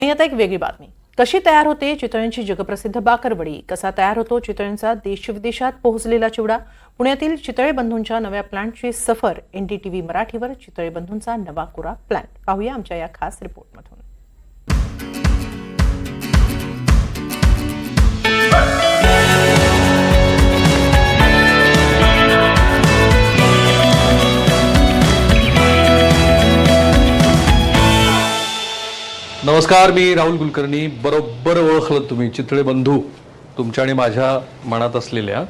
आणि आता एक वेगळी बातमी. कशी तयार होते चितळ्यांची जगप्रसिद्ध बाकरवडी? कसा तयार होतो चितळ्यांचा देश-विदेशात पोहोचलेला चिवडा? पुण्यातील चितळे बंधूंच्या नव्या प्लॅनची सफर. NDTV मराठीवर चितळे बंधूंचा नवा कोरा प्लॅन पाहूया आमच्या या खास रिपोर्टमधून. नमस्कार, मी राहुल कुलकर्णी. बरोबर ओळखलं तुम्ही. चितळे बंधू तुमच्या आणि माझ्या मनात असलेल्या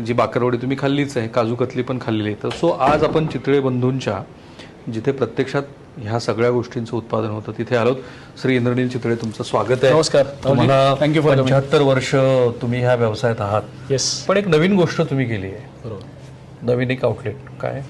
जी बाकरवडी तुम्ही खाल्लीच आहे, काजू कतली पण खाल्लेली आहे. तर सो आज आपण चितळे बंधूंच्या जिथे प्रत्यक्षात ह्या सगळ्या गोष्टींचं उत्पादन होतं तिथे आलोत. श्री इंद्रनील चितळे, तुमचं स्वागत आहे. नमस्कार. तुम्हाला थँक्यू फॉर 75 वर्ष तुम्ही ह्या व्यवसायात आहात. येस. पण एक नवीन गोष्ट तुम्ही केली आहे. बरोबर. नवीन एक आउटलेट. काय?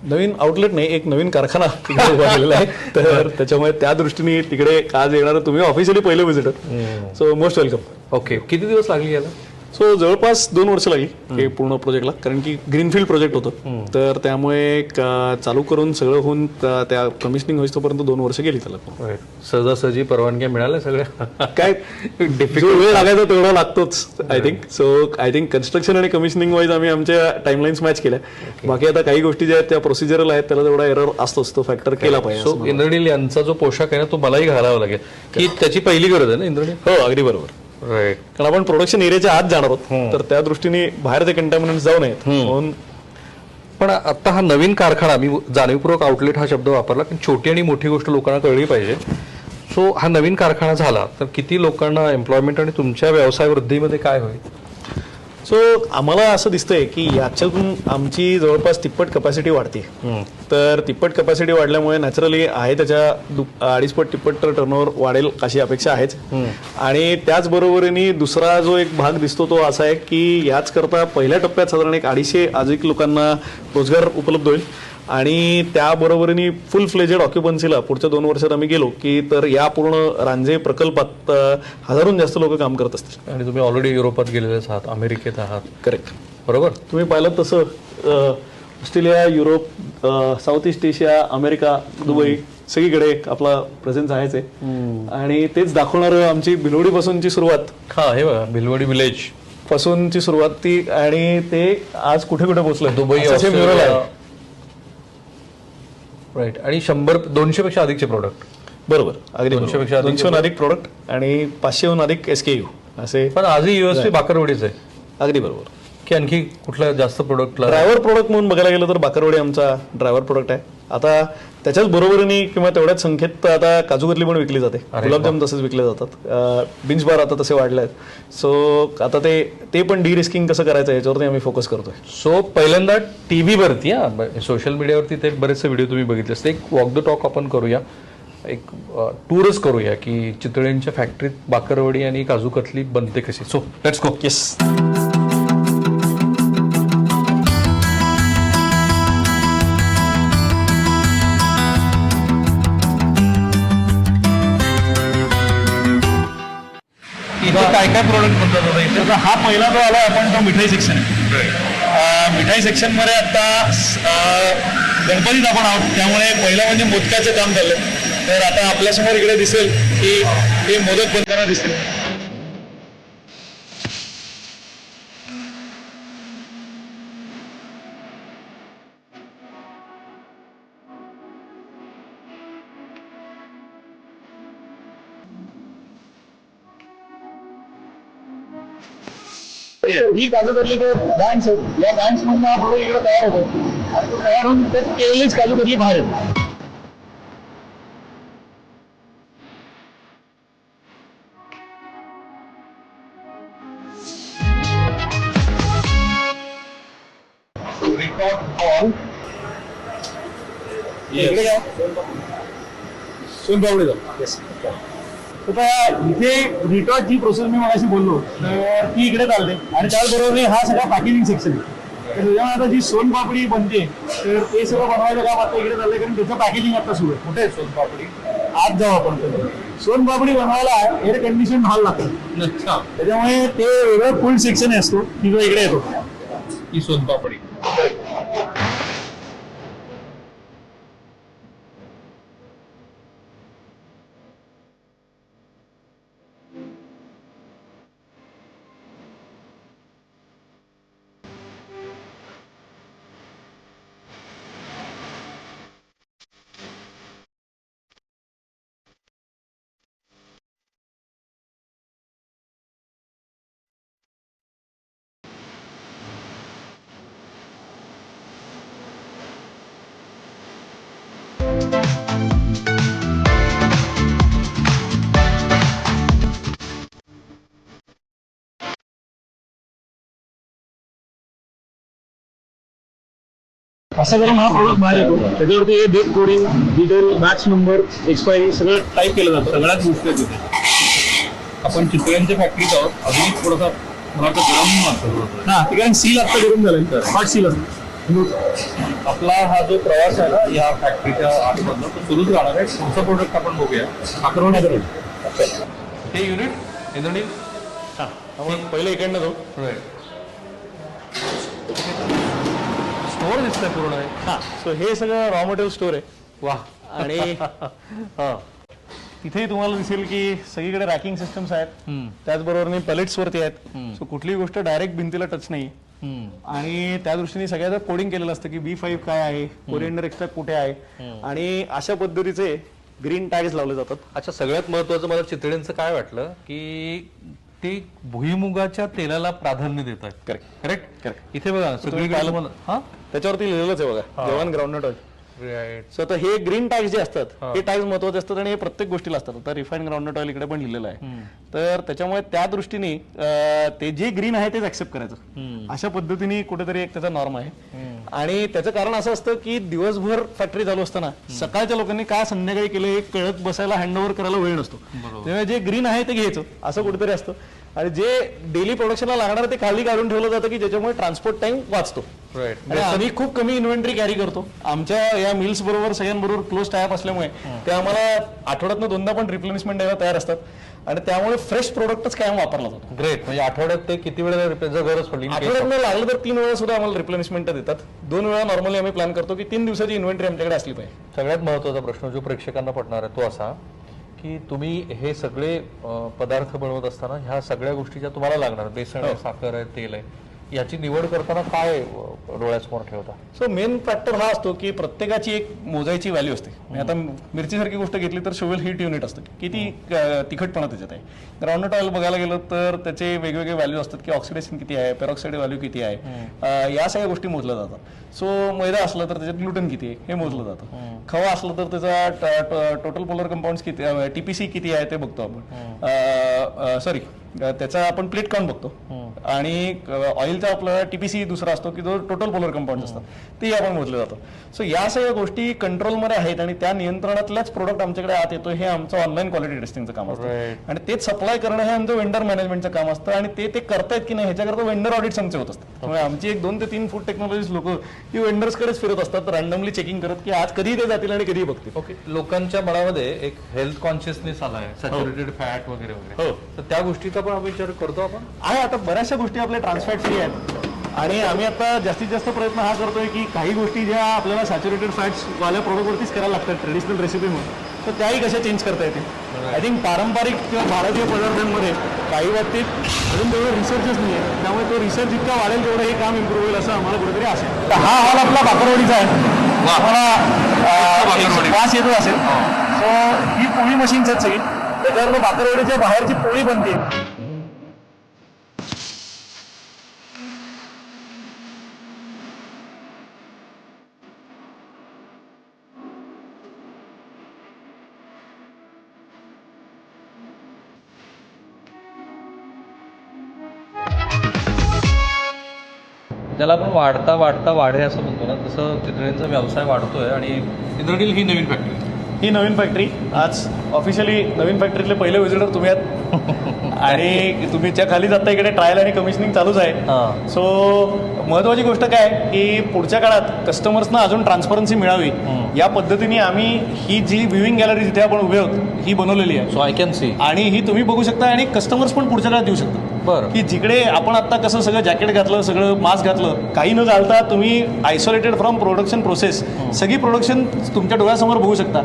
नवीन आउटलेट नाही, एक नवीन कारखाना तिकडे उभा केलेला आहे. तर त्याच्यामुळे त्या दृष्टीने तिकडे आज येणार तुम्ही ऑफिशियली पहिले visitor. So most welcome. Okay. किती दिवस लागले याला? सो जवळपास 2 वर्ष लागली हे पूर्ण प्रोजेक्टला, कारण की ग्रीनफील्ड प्रोजेक्ट होतं. तर त्यामुळे चालू करून सगळं होऊन त्या कमिशनिंग होईपर्यंत 2 वर्ष गेली त्याला. सहजासहजी परवानग्या मिळाल्या सगळ्या? काय जो वेळ लागायचा तेवढा लागतोच I think. So I think construction आणि कमिशनिंग वाईज आम्ही आमच्या टाइमलाईन्स मॅच केल्या. बाकी आता काही गोष्टी ज्या आहेत त्या प्रोसिजरल आहेत, त्याला तेवढा एरर असतोच, तो फॅक्टर केला पाहिजे. सो इंद्रनील यांचा जो पोशाख आहे ना, तो मलाही घालावा लागेल, की त्याची पहिली गरज आहे ना इंद्रनील. हो, अगदी बरोबर. राईट. कारण आपण प्रोडक्शन एरियाच्या आत जाणार आहोत, तर त्या दृष्टीने बाहेर ते कंटॅमिनंट जाऊ नयेत म्हणून. पण आता हा नवीन कारखाना, मी जाणीवपूर्वक आउटलेट हा शब्द वापरला, पण छोटी आणि मोठी गोष्ट लोकांना कळली पाहिजे. सो हा नवीन कारखाना झाला तर किती लोकांना एम्प्लॉयमेंट आणि तुमच्या व्यवसाय वृद्धीमध्ये काय होईल? सो आम्हाला असं दिसतंय की याच्यातून आमची जवळपास तिप्पट कपॅसिटी वाढते. तर तिप्पट कपॅसिटी वाढल्यामुळे नॅचरली आहे त्याच्या 2.5 तिप्पट टर्नओव्हर वाढेल अशी अपेक्षा आहेच. आणि त्याचबरोबरीने दुसरा जो एक भाग दिसतो तो असा आहे की याच करता पहिल्या टप्प्यात साधारण एक 250 अधिक लोकांना रोजगार उपलब्ध होईल. आणि त्याबरोबरीने फुल फ्लेजेड ऑक्युपन्सीला पुढच्या 2 वर्षात आम्ही गेलो की तर या पूर्ण रांझे प्रकल्पात हजारोहून जास्त लोक काम करत असतील. आणि तुम्ही ऑलरेडी युरोपात गेलेलेच आहात, अमेरिकेत आहात. करेक्ट. बरोबर. तुम्ही पाहिलं तसं Australia, Europe, south east Asia, America, Dubai सगळीकडे आपला प्रेझेन्स आहेच आहे. आणि तेच दाखवणार आमची भिलवडी पासूनची सुरुवात. हा, हे बघा, भिलवडी विलेज पासूनची सुरुवात ती, आणि ते आज कुठे कुठे पोहोचलं. Dubai, mural. राईट. आणि 100-200 पेक्षा अधिकचे प्रोडक्ट. बरोबर. अगदी 200 पेक्षा 200 अधिक प्रोडक्ट आणि 500 अधिक SKU असे. पण आजही USP बाकरवडीच आहे. अगदी बरोबर. की आणखी कुठल्या जास्त प्रोडक्टला? ड्रायव्हर प्रोडक्ट म्हणून बघायला गेलं तर बाकरवडी आमचा ड्रायव्हर प्रोडक्ट आहे. आता त्याच्याच बरोबरीने किंवा तेवढ्याच संख्येत आता काजू कतली पण विकली जाते, गुलाबजाम तसेच विकले जातात, बिंच बार आता तसे वाढले आहेत. सो आता ते पण डी रिस्किंग कसं करायचं याच्यावरती आम्ही फोकस करतोय. सो पहिल्यांदा TV वरती, सोशल मीडियावरती ते बरेचसे व्हिडिओ तुम्ही बघितले असते. एक वॉक द टॉक आपण करूया, एक टूरच करूया की चितळेंच्या फॅक्टरीत बाकरवडी आणि काजू कतली बनते कशी. So let's go. येस. काय काय प्रोडक्ट बनतात इथे? हा पहिला जो आला आपण तो मिठाई सेक्शन आहे. मिठाई सेक्शन मध्ये आता गणपतीत आपण आहोत, त्यामुळे पहिला म्हणजे मोदकाचं काम झालं. तर आता आपल्यासमोर इकडे दिसेल की हे मोदक बनताना दिसतील. ही काजू कतली बँक्स आहेत, या बँक्स मधून हा प्रोडक्ट इकडे तयार होतो आणि तो तयार होऊन त्यात केलेलीच काजू कतली बाहेर येते. सोनपापडी जाऊ. आता इथे रिटॉट जी प्रोसेस मी मगाशी बोललो तर ती इकडे चालते, आणि त्याचबरोबर हा सगळा पॅकेजिंग सेक्शन आहे. तर त्याच्यामुळे आता जी सोनपापडी बनते तर ते सगळं बनवायचं काम आता इकडे चाललंय, कारण त्याचं पॅकेजिंग आता सुरू आहे. कुठे आहे सोनपापडी? आज जाऊ आपण. सोनपापडी बनवायला एअर कंडिशन हॉल लागतो, त्याच्यामुळे ते वेगळं फुल सेक्शन असतो की जो इकडे येतो. ही सोनपापडी. असं करून हा प्रोडक्ट बाहेर येतो. त्याच्यावरती date coding, detail, batch number, expiry सगळं टाईप केलं जातं. सगळ्याच गोष्टी आहेत तिथे. आपण चितळ्यांच्या फॅक्टरीत आहोत. अजून थोडासा मला वाटतं गरम वाटतं. हा ठिकाणी सील आता करून झालं, हॉट सील असतं. आपला हा जो प्रवास आहे ना या फॅक्टरीच्या आतमधला तो सुरूच राहणार आहे. पुढचं प्रोडक्ट आपण बघूया. बाकरवडी. हे युनिट इंद्रनील हा आपण पहिले इकडनं जाऊ. स्टोअर दिसतंय पूर्ण आहे. हा सो हे सगळं रॉ मटेरियल स्टोअर आहे. वा. आणि तिथेही तुम्हाला दिसेल की सगळीकडे रॅकिंग सिस्टम्स आहेत. त्याचबरोबर पॅलेट्स वरती आहेत. सो कुठलीही गोष्ट डायरेक्ट भिंतीला टच नाही. आणि त्या दृष्टीने सगळ्याचं कोडिंग केलेलं असतं की B5 काय आहे, कोरिएंडर एक्स्ट्रा कुठे आहे, आणि अशा पद्धतीचे ग्रीन टॅग्स लावले जातात. अच्छा, सगळ्यात महत्वाचं मला चितळ्यांचं काय वाटलं की ते भुईमुगाच्या तेलाला प्राधान्य देत आहेत. Correct correct. करेक्ट. इथे बघा सगळीकडे हा त्याच्यावरती लिहिलेलंच आहे बघा, जवान ग्राउंडनट ऑइल. राईट. सो आता हे ग्रीन टॅग्स जे असतात हे टॅग्स महत्वाचे असतात आणि हे प्रत्येक गोष्टीला असतात. आता रिफाईंड ग्राउंडनट ऑइल इकडे पण लिहिलेलं आहे. तर त्याच्यामुळे त्या दृष्टीने ते जे ग्रीन आहे तेच ऍक्सेप्ट करायचं, अशा पद्धतीने कुठेतरी एक त्याचा नॉर्म आहे. आणि त्याचं कारण असं असतं की दिवसभर फॅक्टरी चालू असताना सकाळच्या लोकांनी काय संध्याकाळी केलं हे कळत बसायला हँडओव्हर करायला वेळ नसतो. त्यामुळे जे ग्रीन आहे ते घ्यायचं असं कुठेतरी असतं. आणि जे डेली प्रोडक्शनला लागणार ते खाली काढून ठेवलं जातं की ज्याच्यामुळे ट्रान्सपोर्ट टाइम वाचतो. आणि आम्ही खूप कमी इन्व्हेंटरी कॅरी करतो. आमच्या या मिल्स बरोबर सगळ्यांबरोबर क्लोज टायप असल्यामुळे ते आम्हाला आठवड्यातनं 2दा पण रिप्लेसमेंट द्यायला तयार असतात. आणि त्यामुळे फ्रेश प्रोडक्टच कायम वापरला जातो. ग्रेट. म्हणजे आठवड्यात ते किती वेळा जर गरज पडली आठवड्यात लागलं तर 3 वेळा सुद्धा आम्हाला रिप्लेसमेंट देतात. 2 वेळा नॉर्मली आम्ही प्लॅन करतो की 3 दिवसाची इन्व्हेंटरी आमच्याकडे असली पाहिजे. सगळ्यात महत्वाचा प्रश्न जो प्रेक्षकांना पडणार आहे तो असा की तुम्ही हे सगळे पदार्थ बनवत असताना ह्या सगळ्या गोष्टी ज्या तुम्हाला लागणार, बेसन आहे, साखर आहे, तेल आहे, याची निवड करताना काय डोळ्यासमोर ठेवता? सो मेन फॅक्टर हा असतो की प्रत्येकाची एक मोजायची व्हॅल्यू असते. आता मिरचीसारखी गोष्ट घेतली तर शोवेल हीट युनिट असतं, किती तिखटपणा त्याच्यात आहे. ग्राउंडनट ऑइल बघायला गेलं तर त्याचे वेगवेगळे व्हॅल्यू असतात की ऑक्सिडेशन किती आहे, पेरॉक्साईड व्हॅल्यू किती आहे, या सगळ्या गोष्टी मोजल्या जातात. सो मैदा असलं तर त्याच्यात ग्लुटन किती आहे हे मोजलं जातं. खवा असलं तर त्याचा टोटल पोलर कंपाऊंड किती, TPC किती आहे ते बघतो आपण. सॉरी त्याचा आपण प्लेट काउंट बघतो. आणि ऑइलचा आपला TPC दुसरा असतो की जो टोटल पोलर कंपाऊंड असतात ते आपण मोजले जातं. सो या सगळ्या गोष्टी कंट्रोलमध्ये आहेत आणि त्या नियंत्रणातल्याच प्रोडक्ट आमच्याकडे आत येतो. हे आमचं ऑनलाईन क्वालिटी टेस्टिंगचं काम असतं आणि तेच सप्लाय करणं हे आमचं वेंडर मॅनेजमेंटचं काम असतं. आणि ते करतायत की नाही ह्याच्याकरता वेंडर ऑडिट्स आमचे होत असतात. त्यामुळे आमची 2 ते 3 फूड टेक्नॉलॉजीज लोक ही वेंडर्सकडेच फिरत असतात रँडमली चेकिंग करत की आज कधी ते जातील आणि कधी बघतील. ओके. लोकांच्या मनामध्ये एक हेल्थ कॉन्शियसनेस आला आहे, सॅच्युरेटेड फॅट वगैरे वगैरे. तर त्या गोष्टीचा पण आपण विचार करतो आपण. आहे आता बऱ्याचशा गोष्टी आपल्या ट्रान्सफॅट फ्री आहेत. आणि आम्ही आता जास्तीत जास्त प्रयत्न हा करतोय की काही गोष्टी ज्या आपल्याला सॅच्युरेटेड फॅट्स वाल्या प्रोडक्टवरतीच करायला लागतात ट्रेडिशनल रेसिपी म्हणून, तर त्याही कशा चेंज करता येतील. आय थिंक पारंपरिक किंवा भारतीय पदार्थांमध्ये काही बाबतीत अजून तेवढं रिसर्चच नाही आहे. त्यामुळे तो रिसर्च जितका वाढेल तेवढं हे काम इम्प्रूव्ह होईल असं आम्हाला कुठेतरी असेल. तर हा हॉल आपला बाकरवडीचा आहे. आम्हाला वास येतो असेल. सो ही पोळी मशीन्स आहेत सगळी. त्याच्यावर बाकरवडीच्या बाहेरची पोळी बनते. ज्याला आपण वाढता वाढता वाढे असं म्हणतो ना, तसं चितळ्यांचा व्यवसाय वाढतोय. आणि इंद्रनील ही नवीन फॅक्टरी, ही नवीन फॅक्टरी आज ऑफिशियली नवीन फॅक्टरीतले पहिले व्हिजिटर तुम्ही आहात. आणि तुम्ही त्या खाली जाता इकडे ट्रायल आणि कमिशनिंग चालूच आहे. सो महत्वाची गोष्ट काय की पुढच्या काळात कस्टमर्सना अजून ट्रान्सपरन्सी मिळावी या पद्धतीने आम्ही ही जी व्ह्यूइंग गॅलरी जिथे आपण उभे आहोत ही बनवलेली आहे. So I can see. आणि ही तुम्ही बघू शकता आणि कस्टमर्स पण पुढच्या काळात येऊ शकतात. बरं. की जिकडे आपण आता कसं सगळं जॅकेट घातलं, सगळं मास्क घातलं, काही न घालता तुम्ही आयसोलेटेड फ्रॉम प्रोडक्शन प्रोसेस सगळी प्रोडक्शन तुमच्या डोळ्यासमोर बघू शकता.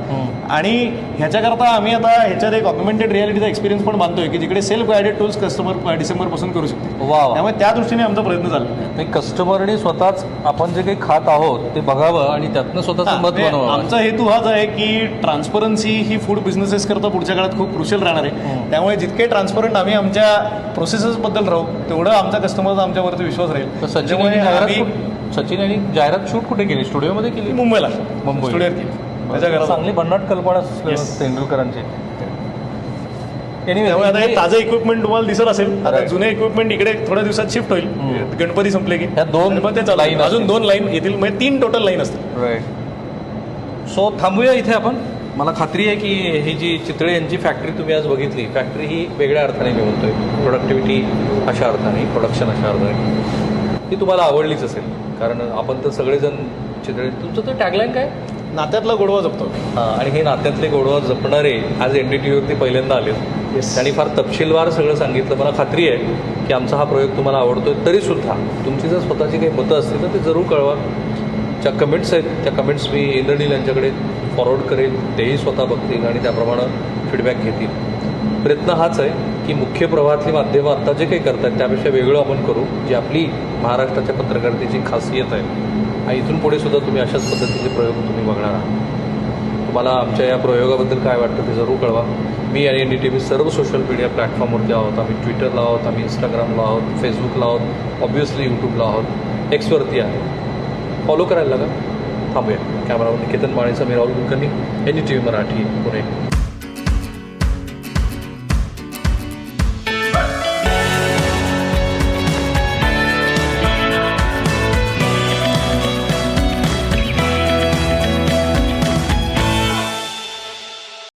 आणि ह्याच्याकरता आम्ही आता ह्याच्यात एक ऑग्मेंटेड रियालिटीचा एक्सपिरियन्स पण बांधतोय की जिकडे सेल्फ गायडेड टूल्स कस्टमर डिसेंबरपासून करू शकतो. त्यामुळे त्या दृष्टीने आमचा प्रयत्न झाला. कस्टमरने स्वतःच आपण जे काही खात आहोत ते बघावं आणि त्यातनं स्वतःचं मत बनवावं. आमचा हेतू हाच आहे की ट्रान्सपरन्सी ही फूड बिझनेसेस करता पुढच्या काळात खूप क्रुशियल राहणार आहे. त्यामुळे जितके ट्रान्सपरंट आम्ही आमच्या प्रोसेसेस बद्दल राहू तेवढं आमचा कस्टमरचा आमच्यावरती विश्वास राहील. सचिन यांनी जाहिरात शूट कुठे केली? स्टुडिओमध्ये केली? मुंबईला स्टुडिओत केली. चांगली भन्नाट कल्पना तेंडुलकरांची. त्यामुळे आता हे ताजं इक्विपमेंट तुम्हाला दिसत असेल. आता जुने इक्विपमेंट इकडे थोड्या दिवसात शिफ्ट होईल. गणपती संपले की ह्या 2 आणि मग ते चालू line अजून 2 लाईन येतील, म्हणजे 3 टोटल लाईन असतील. राईट. सो थांबूया इथे आपण. मला खात्री आहे की ही जी चितळे यांची फॅक्टरी तुम्ही आज बघितली, फॅक्टरी ही वेगळ्या अर्थाने मी बोलतोय, प्रोडक्टिव्हिटी अशा अर्थाने, प्रोडक्शन अशा अर्थाने, ती तुम्हाला आवडलीच असेल. कारण आपण तर सगळेजण चितळे, तुमचं तर टॅगलाईन काय? नात्यातला गोडवा जपतो. आणि हे नात्यातले गोडवा जपणारे आज NDTVवरती पहिल्यांदा आले. त्यांनी फार तपशीलवार सगळं सांगितलं. मला खात्री आहे की आमचा हा प्रयोग तुम्हाला आवडतोय. तरीसुद्धा तुमची जर स्वतःची काही मतं असतील तर ते जरूर कळवा. ज्या कमेंट्स आहेत त्या कमेंट्स मी इंद्रनील यांच्याकडे फॉरवर्ड करेल, तेही स्वतः बघतील आणि त्याप्रमाणे फीडबॅक घेतील. प्रयत्न हाच आहे की मुख्य प्रवाहातली माध्यमं आत्ता जे काही करतात त्यापेक्षा वेगळं आपण करू, जी आपली महाराष्ट्राच्या पत्रकारितेची खासियत आहे. आणि इथून पुढे सुद्धा तुम्ही अशाच पद्धतीचे प्रयोग तुम्ही बघणार आहात. तुम्हाला आमच्या या प्रयोगाबद्दल काय वाटतं ते जरूर कळवा. मी आणि NDTV सर्व सोशल मीडिया प्लॅटफॉर्मवरती आहोत. आम्ही ट्विटरला आहोत, आम्ही इंस्टाग्रामला आहोत, फेसबुकला आहोत, ऑब्व्हियसली यूट्यूबला आहोत, एक्सवरती आहे. फॉलो करायला लागा. थांबूया. कॅमेरावर निकेतन माळेचा मी राहुल कुलकर्णी, NDTV मराठी, पुणे.